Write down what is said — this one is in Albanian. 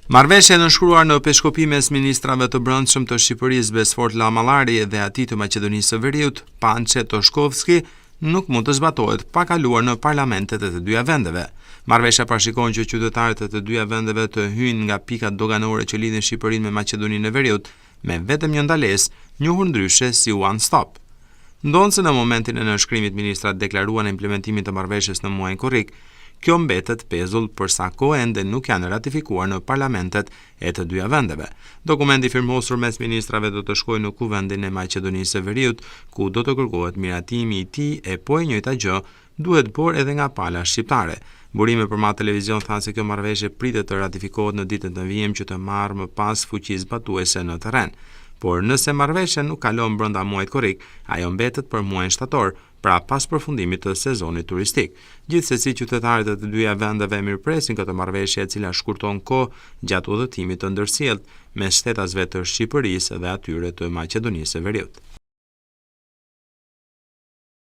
Marrëveshja e nënshkruar në Peshkopi mes ministrave të brendshëm të Shqipërisë Besfort Lamallari dhe atij të Maqedonisë së Veriut Pançe Toshkovski nuk mund të zbatohet pa kaluar në parlamentet e të dyja vendeve. Marrëveshja parashikon që qytetarët e të dyja vendeve të hyjnë nga pikat doganore që lidhin Shqipërinë me Maqedoninë e Veriut me vetëm një ndalesë, njohur ndryshe si One Stop. Ndonse në momentin e nënshkrimit ministrat deklaruan implementimin të marrëveshjes në muajin korrik, kjo mbetet pezull përsa kohë ende nuk janë ratifikuar në parlamentet e të dyja vendeve. Dokumenti firmosur mes ministrave do të shkojë në Kuvendin e Maqedonisë së Veriut, ku do të kërkohet miratimi i tij e po e njëjta gjë duhet bërë edhe nga pala shqiptare. Burime për ma televizion thanë se kjo marrëveshje pritet të ratifikohet në ditën e vijim që të marrë më pas fuqi zbatuese në terren. Por nëse marrëveshja nuk kalon brenda muajit korrik, ajo mbetet për muajin shtator, pra pas përfundimit të sezonit turistik. Gjithsesi, qytetarët e të dyja vendeve mirëpresin këtë marrëveshje e cila shkurton kohë gjatë udhëtimit të ndërsjellët mes shtetasve të Shqipërisë dhe atyre të Maqedonisë së Veriut.